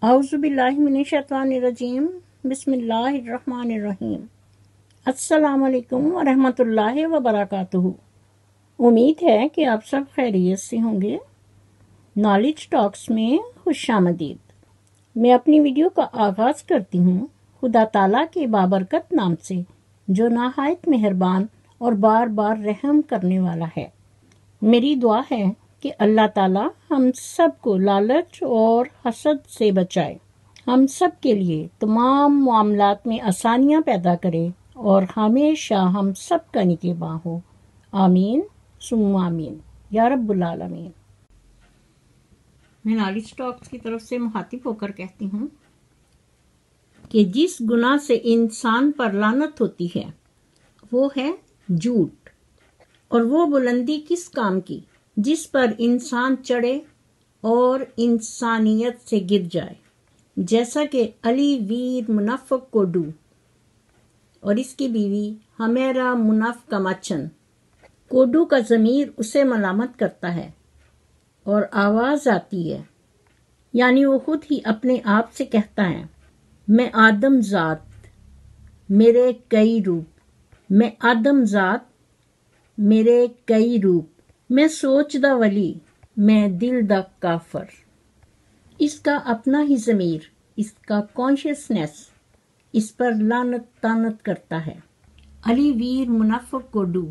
اعوذ باللہ من الشیطان الرجیم بسم اللہ الرحمن الرحیم السلام علیکم ورحمۃ اللہ وبرکاتہ۔ امید ہے کہ آپ سب خیریت سے ہوں گے۔ نالج ٹاکس میں خوش آمدید۔ میں اپنی ویڈیو کا آغاز کرتی ہوں خدا تعالیٰ کے بابرکت نام سے جو نہایت مہربان اور بار بار رحم کرنے والا ہے۔ میری دعا ہے کہ اللہ تعالیٰ ہم سب کو لالچ اور حسد سے بچائے، ہم سب کے لیے تمام معاملات میں آسانیاں پیدا کرے اور ہمیشہ ہم سب کا نگہباں ہو۔ آمین ثم آمین یا رب العالمین۔ میں نالج ٹاکس کی طرف سے مخاطب ہو کر کہتی ہوں کہ جس گناہ سے انسان پر لعنت ہوتی ہے وہ ہے جھوٹ، اور وہ بلندی کس کام کی جس پر انسان چڑھے اور انسانیت سے گر جائے، جیسا کہ علی ویر منافق کوڈو اور اس کی بیوی ہمیرا منافقہ ماچن۔ کوڈو کا ضمیر اسے ملامت کرتا ہے اور آواز آتی ہے، یعنی وہ خود ہی اپنے آپ سے کہتا ہے، میں آدم ذات میرے کئی روپ، میں آدم ذات میرے کئی روپ، میں سوچ دا ولی میں دل دا کافر۔ اس کا اپنا ہی ضمیر، اس کا کانشیسنیس اس پر لعنت طعنت کرتا ہے۔ علی ویر منافق کوڈو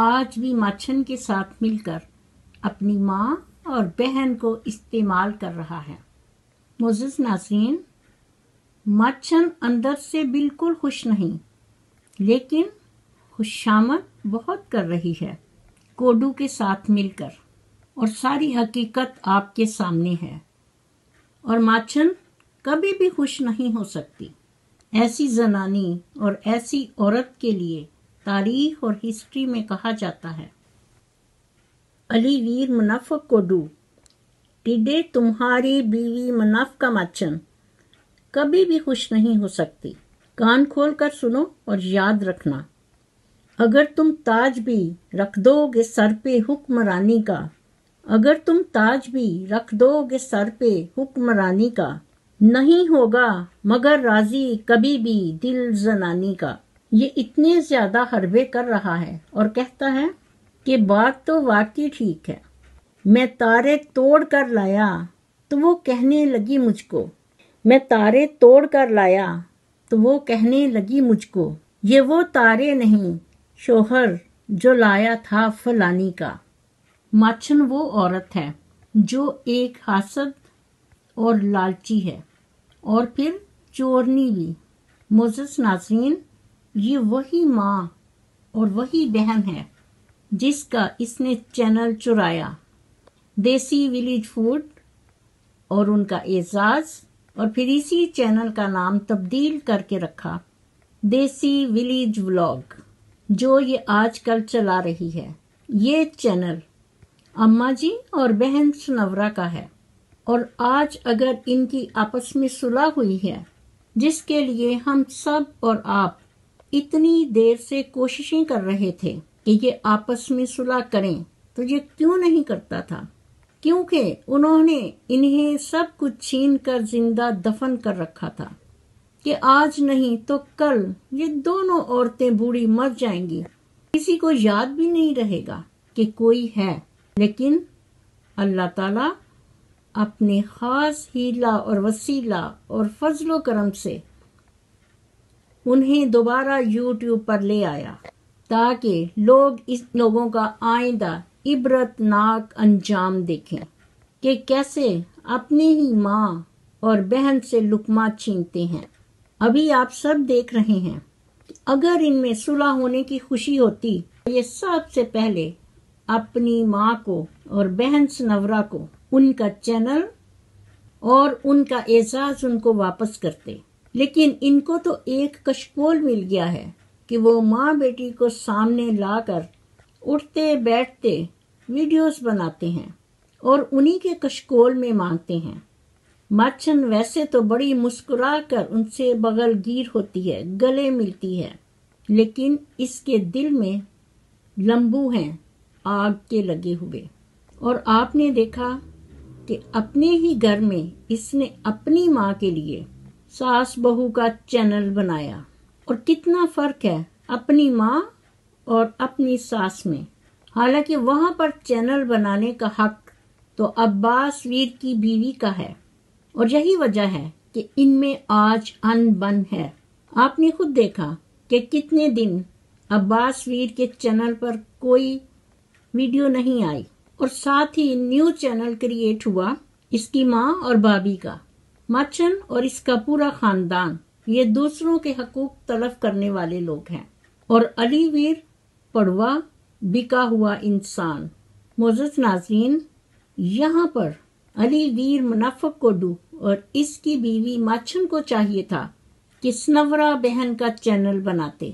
آج بھی ماچھن کے ساتھ مل کر اپنی ماں اور بہن کو استعمال کر رہا ہے۔ معزز ناظرین، ماچھن اندر سے بالکل خوش نہیں، لیکن خوشامد بہت کر رہی ہے کوڈو کے ساتھ مل کر، اور ساری حقیقت آپ کے سامنے ہے، اور ماچھن کبھی بھی خوش نہیں ہو سکتی۔ ایسی زنانی اور ایسی عورت کے لیے تاریخ اور ہسٹری میں کہا جاتا ہے، علی ویر منافق کوڈو ٹڈے تمہاری بیوی منافقہ ماچن کبھی بھی خوش نہیں ہو سکتی۔ کان کھول کر سنو اور یاد رکھنا، اگر تم تاج بھی رکھ دو گے سر پہ حکمرانی کا، اگر تم تاج بھی رکھ دو گے سر پہ حکمرانی کا، نہیں ہوگا مگر راضی کبھی بھی دل زنانی کا۔ یہ اتنے زیادہ حربے کر رہا ہے اور کہتا ہے کہ بات تو واقعی ٹھیک ہے، میں تارے توڑ کر لایا تو وہ کہنے لگی مجھ کو، میں تارے توڑ کر لایا تو وہ کہنے لگی مجھ کو، یہ وہ تارے نہیں شوہر جو لایا تھا فلانی کا۔ ماچھن وہ عورت ہے جو ایک حاسد اور لالچی ہے، اور پھر چورنی بھی۔ معزز ناظرین، یہ وہی ماں اور وہی بہن ہے جس کا اس نے چینل چرایا، دیسی ولیج فوڈ، اور ان کا اعزاز، اور پھر اسی چینل کا نام تبدیل کر کے رکھا دیسی ولیج ولاگ، جو یہ آج کل چلا رہی ہے۔ یہ چینل اماں جی اور بہن سنورا کا ہے، اور آج اگر ان کی آپس میں صلح ہوئی ہے، جس کے لیے ہم سب اور آپ اتنی دیر سے کوششیں کر رہے تھے کہ یہ آپس میں صلح کریں، تو یہ کیوں نہیں کرتا تھا؟ کیونکہ انہوں نے انہیں سب کچھ چھین کر زندہ دفن کر رکھا تھا کہ آج نہیں تو کل یہ دونوں عورتیں بوڑھی مر جائیں گی، کسی کو یاد بھی نہیں رہے گا کہ کوئی ہے۔ لیکن اللہ تعالیٰ اپنے خاص ہیلہ اور وسیلہ اور فضل و کرم سے انہیں دوبارہ یوٹیوب پر لے آیا تاکہ لوگ اس لوگوں کا آئندہ عبرت ناک انجام دیکھیں کہ کیسے اپنی ہی ماں اور بہن سے لقمہ چھینتے ہیں۔ ابھی آپ سب دیکھ رہے ہیں، اگر ان میں صلح ہونے کی خوشی ہوتی تو یہ سب سے پہلے اپنی ماں کو اور بہن سنورا کو ان کا چینل اور ان کا اعزاز ان کو واپس کرتے، لیکن ان کو تو ایک کشکول مل گیا ہے کہ وہ ماں بیٹی کو سامنے لا کر اٹھتے بیٹھتے ویڈیوز بناتے ہیں اور انہی کے کشکول میں مانگتے ہیں۔ ماچھن ویسے تو بڑی مسکرا کر ان سے بغل گیر ہوتی ہے، گلے ملتی ہے، لیکن اس کے دل میں لمبو ہیں آگ کے لگے ہوئے۔ اور آپ نے دیکھا کہ اپنے ہی گھر میں اس نے اپنی ماں کے لیے ساس بہو کا چینل بنایا. اور کتنا فرق ہے اپنی ماں اور اپنی ساس میں. حالانکہ وہاں پر چینل بنانے کا حق تو عباس ویر کی بیوی کا ہے، اور یہی وجہ ہے کہ ان میں آج ان بن ہے. آپ نے خود دیکھا کہ کتنے دن عباس ویر کے چینل پر کوئی ویڈیو نہیں آئی، اور ساتھ ہی نیو چینل کریٹ ہوا اس کی ماں اور بھابھی کا. مچن اور اس کا پورا خاندان یہ دوسروں کے حقوق تلف کرنے والے لوگ ہیں. اور علی ویر پڑوا بکا ہوا انسان. معزز ناظرین، یہاں پر علی ویر منافق کوڈو اور اس کی بیوی ماچن کو چاہیے تھا کہ سنورا بہن کا چینل بناتے،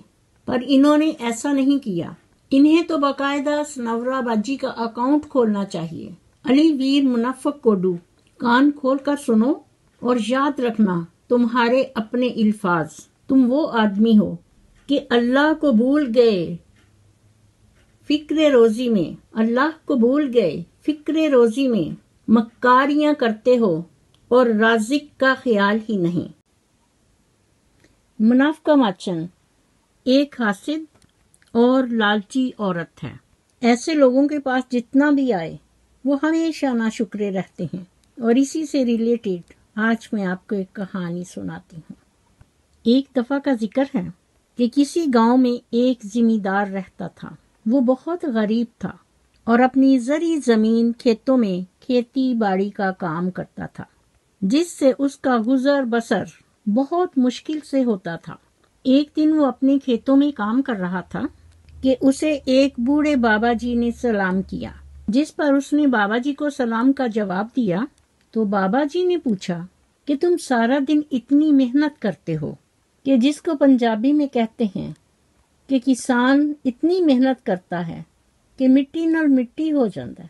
پر انہوں نے ایسا نہیں کیا. انہیں تو باقاعدہ سنورا باجی کا اکاؤنٹ کھولنا چاہیے. علی ویر منافق کوڈو، کان کھول کر سنو اور یاد رکھنا تمہارے اپنے الفاظ. تم وہ آدمی ہو کہ اللہ کو بھول گئے فکر روزی میں، اللہ کو بھول گئے فکر روزی میں مکاریاں کرتے ہو اور رازق کا خیال ہی نہیں. منافقہ ماچن ایک حاسد اور لالچی عورت ہے. ایسے لوگوں کے پاس جتنا بھی آئے وہ ہمیشہ ناشکرے رہتے ہیں. اور اسی سے ریلیٹڈ آج میں آپ کو ایک کہانی سناتی ہوں. ایک دفعہ کا ذکر ہے کہ کسی گاؤں میں ایک زمیندار رہتا تھا. وہ بہت غریب تھا اور اپنی زرعی زمین کھیتوں میں کھیتی باڑی کا کام کرتا تھا، جس سے اس کا گزر بسر بہت مشکل سے ہوتا تھا. ایک دن وہ اپنے کھیتوں میں کام کر رہا تھا کہ اسے ایک بوڑھے بابا جی نے سلام کیا. جس پر اس نے بابا جی کو سلام کا جواب دیا تو بابا جی نے پوچھا کہ تم سارا دن اتنی محنت کرتے ہو، کہ جس کو پنجابی میں کہتے ہیں کہ کسان اتنی محنت کرتا ہے کہ مٹی نال مٹی ہو جاتا ہے.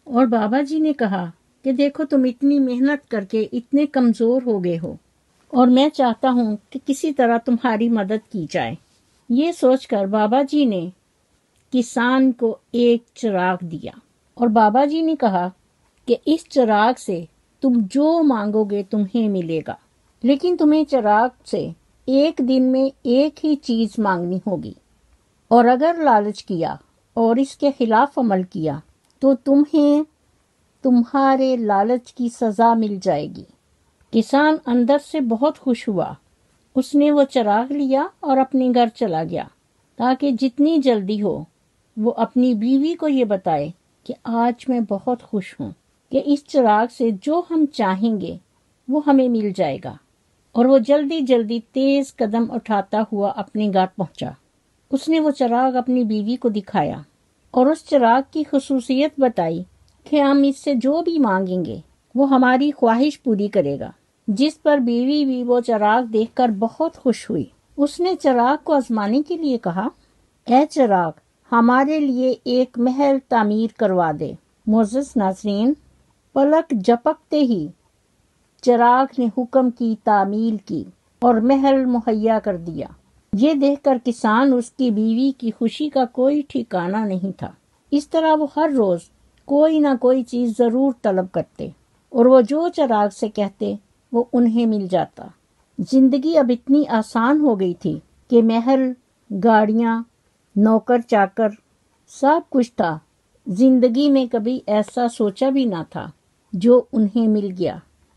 اور بابا جی نے کہا کہ دیکھو تم اتنی محنت کر کے اتنے کمزور ہو گئے ہو، اور میں چاہتا ہوں کہ کسی طرح تمہاری مدد کی جائے. یہ سوچ کر بابا جی نے کسان کو ایک چراغ دیا، اور بابا جی نے کہا کہ اس چراغ سے تم جو مانگو گے تمہیں ملے گا، لیکن تمہیں چراغ سے ایک دن میں ایک ہی چیز مانگنی ہوگی، اور اگر لالچ کیا اور اس کے خلاف عمل کیا تو تمہیں تمہارے لالچ کی سزا مل جائے گی. کسان اندر سے بہت خوش ہوا. اس نے وہ چراغ لیا اور اپنے گھر چلا گیا تاکہ جتنی جلدی ہو وہ اپنی بیوی کو یہ بتائے کہ آج میں بہت خوش ہوں کہ اس چراغ سے جو ہم چاہیں گے وہ ہمیں مل جائے گا. اور وہ جلدی جلدی تیز قدم اٹھاتا ہوا اپنے گھر پہنچا. اس نے وہ چراغ اپنی بیوی کو دکھایا اور اس چراغ کی خصوصیت بتائی کہ ہم اس سے جو بھی مانگیں گے وہ ہماری خواہش پوری کرے گا. جس پر بیوی بھی وہ چراغ دیکھ کر بہت خوش ہوئی. اس نے چراغ کو آزمانے کے لیے کہا، اے چراغ، ہمارے لیے ایک محل تعمیر کروا دے. معزز ناظرین، پلک جھپکتے ہی چراغ نے حکم کی تعمیل کی اور محل مہیا کر دیا. یہ دیکھ کر کسان اس کی بیوی کی خوشی کا کوئی ٹھکانہ نہیں تھا. اس طرح وہ ہر روز کوئی نہ کوئی چیز ضرور طلب کرتے، اور وہ جو چراغ سے کہتے وہ انہیں مل جاتا. زندگی اب اتنی آسان ہو گئی تھی کہ محل، گاڑیاں، نوکر چاکر سب کچھ تھا. زندگی میں کبھی ایسا سوچا بھی نہ تھا جو انہیں مل گیا.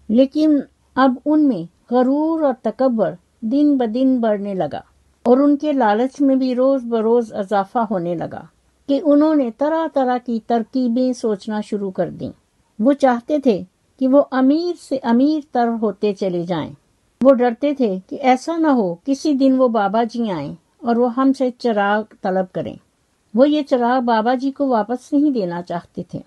لیکن اب ان میں غرور اور تکبر دن بدن بڑھنے لگا، اور ان کے لالچ میں بھی روز بروز اضافہ ہونے لگا کہ انہوں نے طرح طرح کی ترکیبیں سوچنا شروع کر دیں. وہ چاہتے تھے کہ وہ امیر سے امیر تر ہوتے چلے جائیں. وہ ڈرتے تھے کہ ایسا نہ ہو کسی دن وہ بابا جی آئیں اور وہ ہم سے چراغ طلب کریں. وہ یہ چراغ بابا جی کو واپس نہیں دینا چاہتے تھے.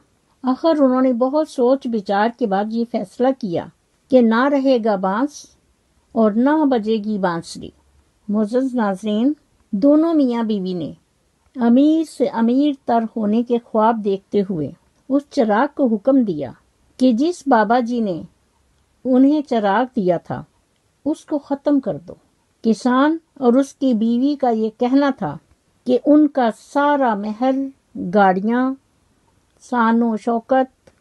آخر انہوں نے بہت سوچ بچار کے بعد یہ فیصلہ کیا کہ نہ رہے گا بانس اور نہ بجے گی بانسری. معزز ناظرین، دونوں میاں بیوی نے امیر سے امیر تر ہونے کے خواب دیکھتے ہوئے اس چراغ کو حکم دیا کہ جس بابا جی نے انہیں چراغ دیا تھا اس کو ختم کر دو. کسان اور اس کی بیوی کا یہ کہنا تھا کہ ان کا سارا محل، گاڑیاں، شان و شوکت